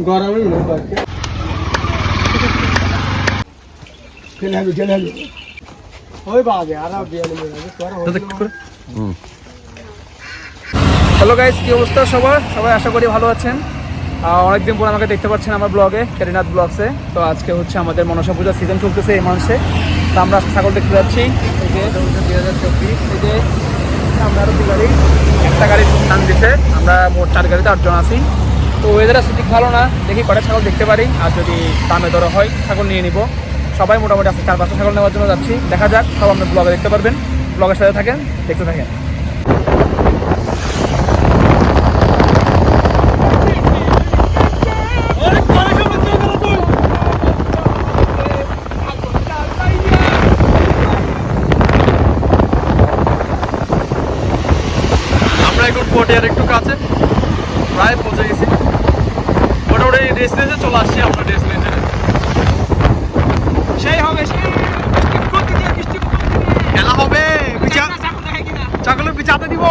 গরমে hello guys, কি অবস্থা সবার? সবাই আশা করি ভালো আছেন। অনেকদিন পর আমাকে দেখতে পাচ্ছেন আমার ব্লগে, কেরিনাথ ব্লগসে। তো আজকে হচ্ছে আমাদের মনসা পূজার সিজন চলতেছে এই মাসে। তো আমরা ছাগল দেখতে যাচ্ছি। এই যে 2024, এই যে আমরা আরো 2 গাড়ি, একটা গাড়ি স্থান দিচ্ছে। আমরা মোট 4 গাড়িতে 8 জন আছি। তো ওয়েদার আছে ঠিক ভালো না, দেখি কটা ছাগল দেখতে পারি। আর যদি দামে দর হয় ছাগল নিয়ে নিব। সবাই মোটামুটি আজকে 4-5টা ছাগল নেওয়ার জন্য যাচ্ছি। দেখা যাক, সব আপনার ব্লগে দেখতে পারবেন। ব্লগের সাথে থাকেন, দেখতে থাকেন। আমরা এখন পটিয়ার একটু কাছে প্রায় পৌঁছে গেছি। মোটামুটি ডেস্টিনেশনে চলে আসছি আমরা। ডেস্টিনেশনে সেই হবে, খেলা হবে। ছাগলের পিছাতে দিব।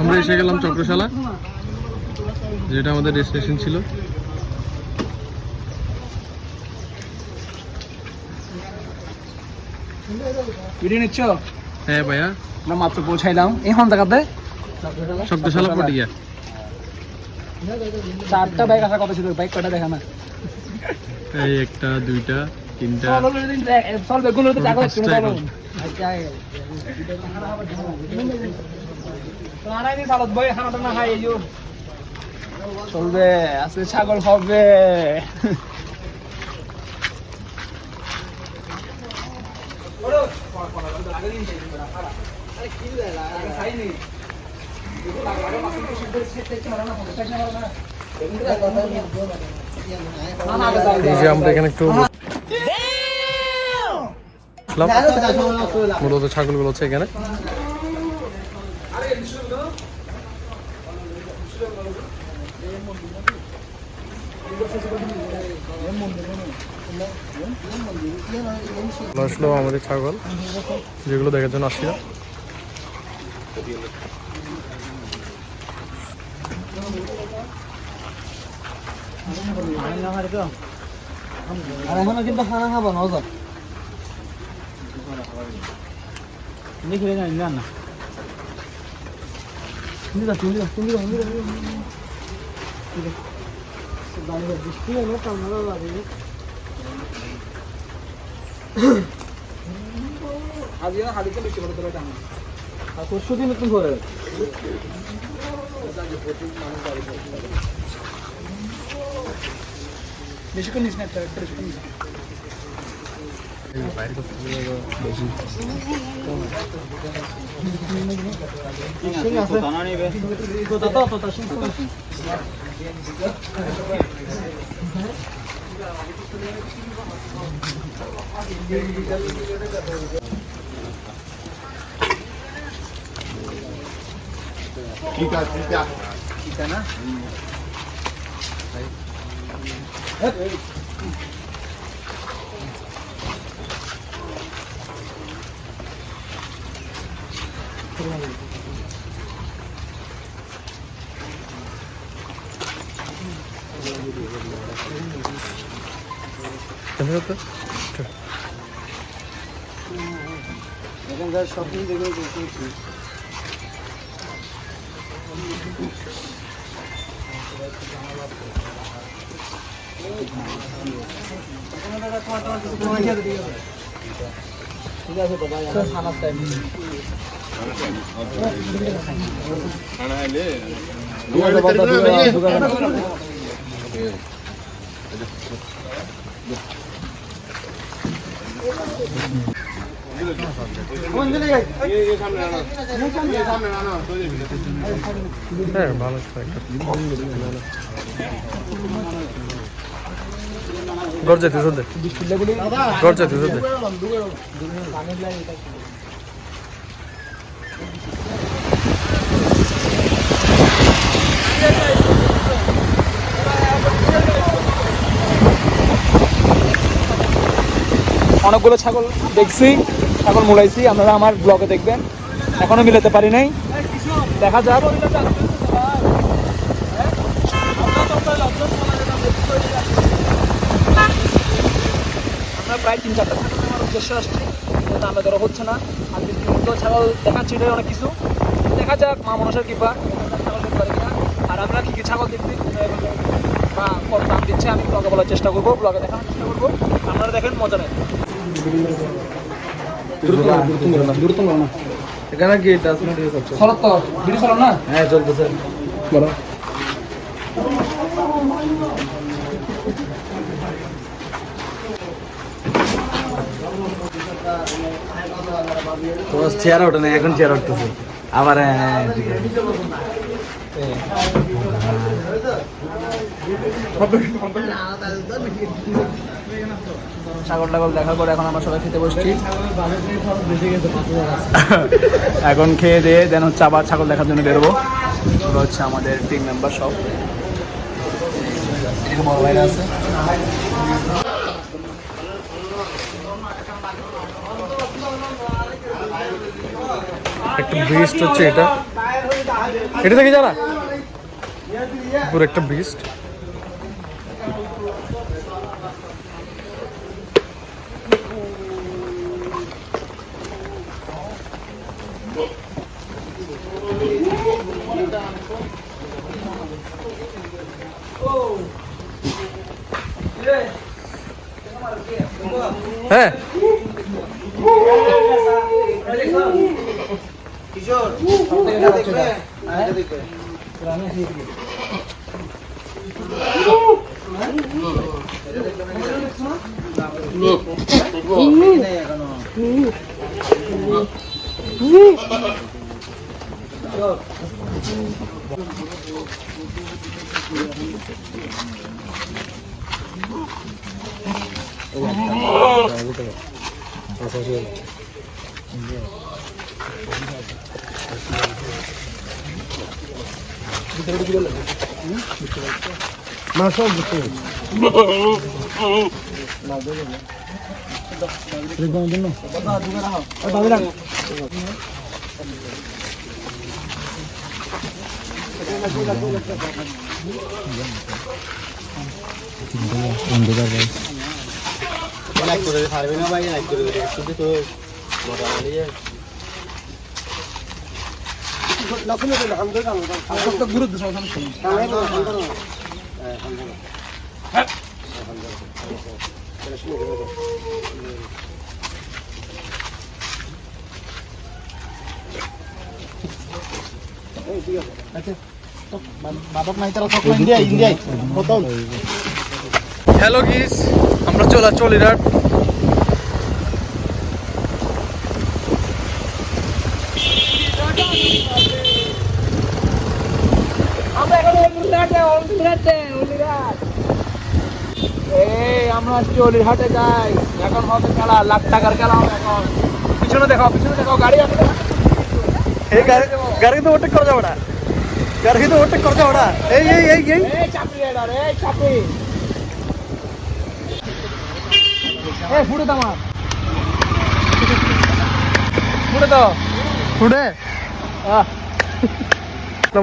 আমরা এসে গেলাম চক্রশালা, যেটা আমাদের ডেস্টিনেশন ছিল। ভিডিও নিচ্ছ? হ্যাঁ ভাইয়া, আমরা মাত্র পৌঁছাইলাম এখন জায়গাতে। চক্রশালা পটিয়া। 4টা বাইক আসার কথা ছিল, বাইক কয়টা দেখা না। এই 1টা 2টা 3টা চলবে, আজকে ছাগল হবে। এই যে আমরা এখানে একটু মূলত ছাগলগুলো হচ্ছে এখানে। আসলো আমাদের ছাগল, যেগুলো দেখার জন্য আসছিল। আর এখনো কিন্তু খানা খাবো না ওজন দেখলে না না পরশু দিন নতুন করে বেশিক্ষণ নিস না, একটা বেশিক্ষণ নিস। ঠিক আছে না এখানকার শপিং দেখে করতেছি। ঠিক আছে তো ভাই, খানার টাইম হ্যাঁ ভালো। ঘর যেতে চলতে ঘর যেতে চলতে অনেকগুলো ছাগল দেখছি, ছাগল মোড়াইছি, আপনারা আমার ব্লগে দেখবেন। এখনো মিলাতে পারি নাই, দেখা যাক। আমরা প্রায় 3-4টা ছাগল আমার উদ্দেশ্যে আসছি, কিন্তু আমরা ধরা হচ্ছে না। আর কিন্তু ছাগল দেখাচ্ছি, এটাই অনেক কিছু। দেখা যাক মা মনসার কৃপা ছাগল দেখতে পারি কিনা। আর আমরা কী কী ছাগল দেখতে বা কত দাম দিচ্ছে আমি ব্লগে বলার চেষ্টা করবো, ব্লগে দেখানোর চেষ্টা করবো। আপনারা দেখেন, মজা নেন। এখানে কি ডাস্টবিন ইউজ করছো? চলো তো ভিডিও চলো না। হ্যাঁ চলতেছে। বলো। তোমার চেয়ার ওঠে না, এখন চেয়ার উঠতেছে আবার। ঠিক আছে। ছাগল টাগল দেখা করে এখন আমরা সবাই খেতে বসছি। এখন খেয়ে দিয়ে দেন হচ্ছে আবার ছাগল দেখার জন্য বেরোবো। এগুলো হচ্ছে আমাদের টিম মেম্বার সব। এরকম বড় ভাইরা আছে। একটা ব্রিস্ট হচ্ছে এটা, এটা থেকে যারা পুরো একটা ব্রিস্ট। হ্যাঁ হ্যালো গিস, আমরা চলিরাট। আমরা আসছি অলির হাটে যাই। এখন হবে খেলা, লাখ টাকার খেলা হবে এখন। পিছনে দেখো, পিছনে দেখো, গাড়ি আছে। এই গাড়ি তো ওভারটেক করা যাবে না, গাড়ি তো ওভারটেক করা যাবে না। এই এই এই এই এই চাপড়ি রাইডার, এই চাপড়ি। এই ফুটে দাও আমার, ফুটে দাও, ফুটে আহ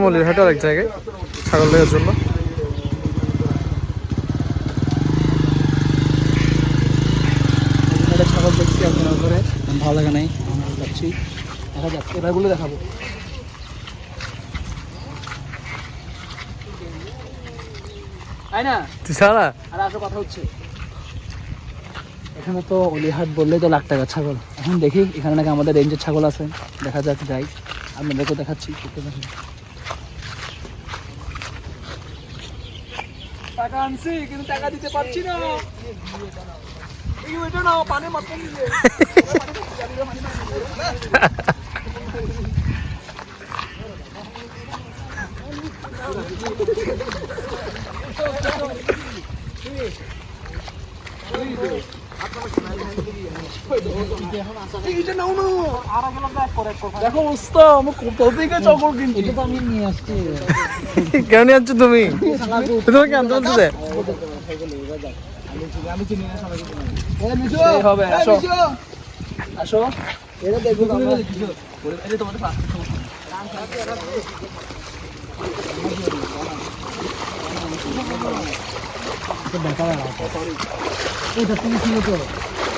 মলির হাটে আরেক জায়গায় ছাগল দেখার জন্য। ছাগল দেখছি একদিনের করে, ভালো লাগে নাই, আমরা যাচ্ছি। দেখা যাচ্ছে, এবারগুলো দেখাবো। তাই না? তুই ছাড়া আর আসলে কথা হচ্ছে, এখানে তো অলিহাট বললে তো লাখ টাকার ছাগল। এখন দেখি এখানে নাকি আমাদের রেঞ্জের ছাগল আছে, দেখা যাক, যাই, আপনাদেরকেও দেখাচ্ছি। টাকা আনছি কিন্তু টাকা দিতে পারছি না। পানি মাত্র দেখো বুঝতো আমি কোথা থেকে ছাগল কিনছি। এটা তো আমি নিয়ে আসছি। কেন নিয়ে আসছো তুমি? তোমাকে আনতে বলছে? আমি চিনি না সবাই। এই হবে, আসো আসো।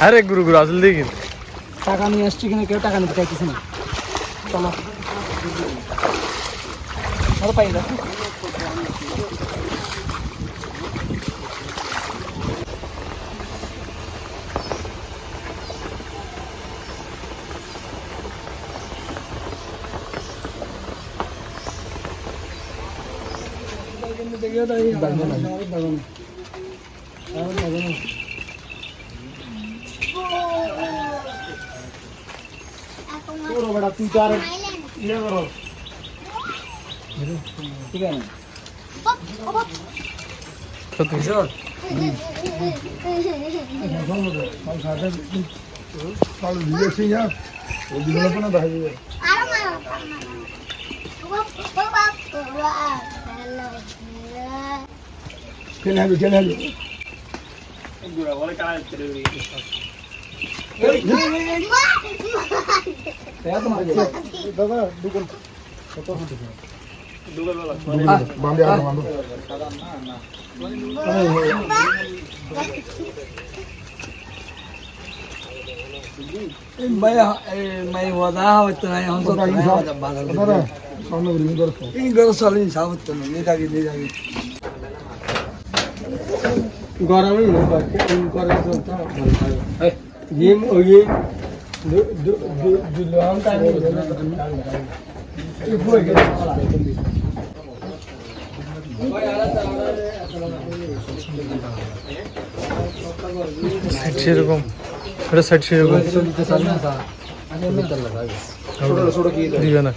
আরে গুরু গুরু আসল দেখি টাকা নিয়ে আসছি কিনা, কেউ টাকা নিতে চাইতেছে না। চলো চলো পাই না। ঠিক আছে গরমে করে চলতে জিম ওই লং টাইম সাইড সেরকম, এটা সাইড সেরকম দিবে না।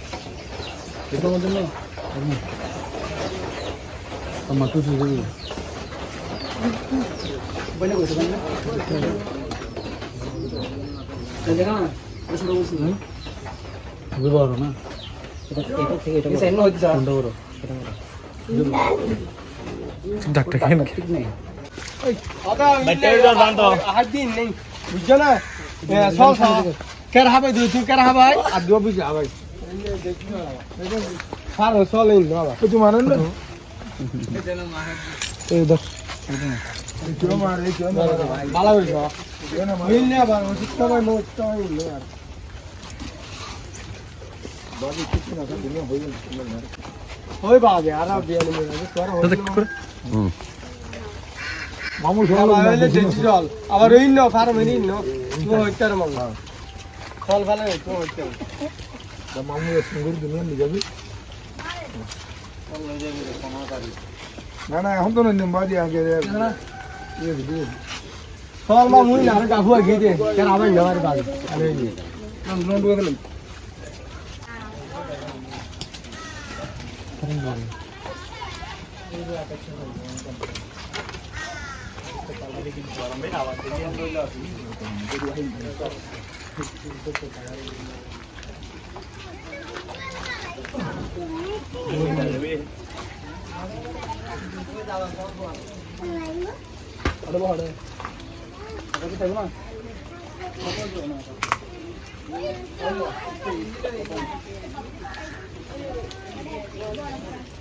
ডাক্তার কেন দিন নেই বুঝছো না সব কের হাবাই দুই তুই কের হাবাই আর দু বুঝে হাবাই সার চলেন বাবা তুই মানেন না এই দেখ কেউ মারে কেউ মারে ভালো হইছো মিল না আবার ওষুধ খাওয়াই মোট খাওয়াই উঠলো আর বাড়ি কিছু না দিনে হইল ওই বাবা আর বিয়ানি মেরে তোর হইল মামু সবাইলে দেখছি চল আবার ওই ন ফার্ম এনি ন তুই হইতার মামু ফল ফলে তুই হইতার মামু সুন্দর দুনিয়া নিয়ে যাবি না না এখন তো নই বাড়ি আগে না ये वीडियो फल मामू ना डाबू आगे दे केन आवे हमारे बाल अरे ये हम लोन दो गलम अरे बहुत है अरे तो ना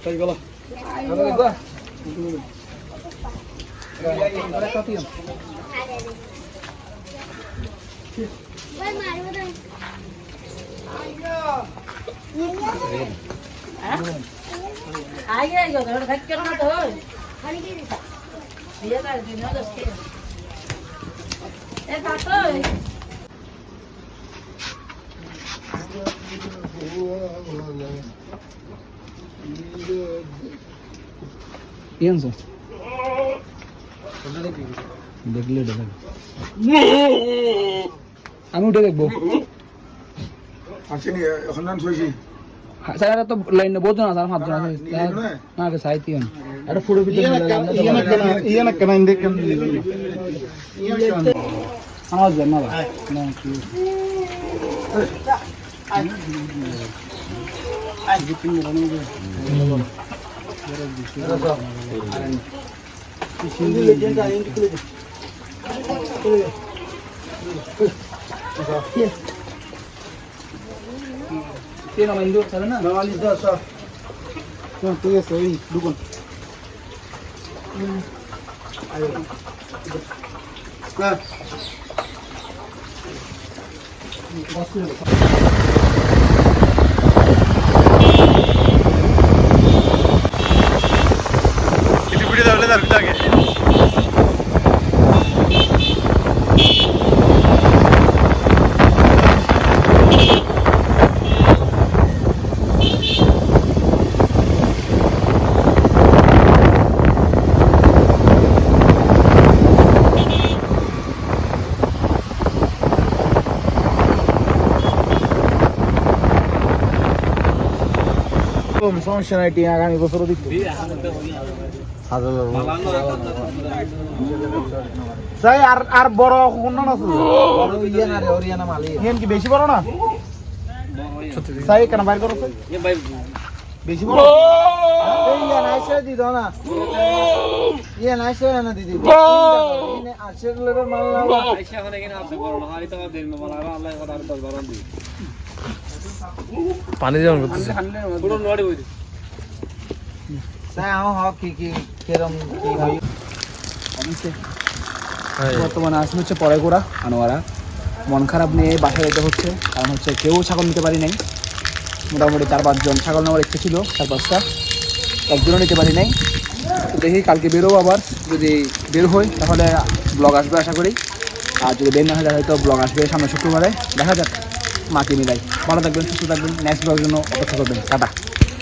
चल गला अरे देखो अरे काफी हम भाई मारो रे आगे आगे तो खट करो ना तो खाली के दिखा ये कर दिन ना दस के ए काटो ಏನು ಸರ್ দেখলে আমি উঠে দেখবো আসেনি এখন নাম শুইছি স্যার তো লাইনে বহুত জন আছে আর 5 জন আছে না আগে সাইতি হন এটা ফুড়ে ভিতরে ইয়া না কেন ইন্ডে কেন আওয়াজ দেন না না কি আই দিন মনে সিন্ধি লেজেন্ড আইন খুলে Tiene no mendo, ¿sabes na? Naman dito sa. Yung tuyo sa ini, dukon. Ayo. Na. किती पुढे धावले सारखी जागे সমস্যা নাই টিয়া আগামী বছরও দিতে সাই আর বড় কোন না আছে বড় ইয়া না রে ওরিয়ানা মালি হেন কি বেশি বড় না সাই কেন বাইর করছ এ ভাই বেশি বড় এই ইয়া নাইছে দি দাও না ইয়া নাইছে না দিদি ইনে আছে লেভেল মাল না আইসা ওখানে কিনা আছে বড় না হারি তো দেন মালা আল্লাহ কথা আর 10 12 দি পানি যেমন করতেছে পুরো নড়ে বই সাই আও হ কি কেরম কি হয় বর্তমানে আসলে হচ্ছে পরে গোড়া আনোয়ারা মন খারাপ নিয়ে বাসায় যেতে হচ্ছে কারণ হচ্ছে কেউ ছাগল নিতে পারি নাই মোটামুটি 4-5 জন ছাগল নেওয়ার ইচ্ছে ছিল 4-5টা একজনও নিতে পারি নাই তো দেখি কালকে বেরোবো আবার যদি বের হই তাহলে ব্লগ আসবে আশা করি আর যদি বের না হয় তাহলে হয়তো ব্লগ আসবে সামনে শুক্রবারে দেখা যাক মাকে মিলাই ভালো থাকবেন সুস্থ থাকবেন নেক্সট ব্লগের জন্য অপেক্ষা করবেন টাটা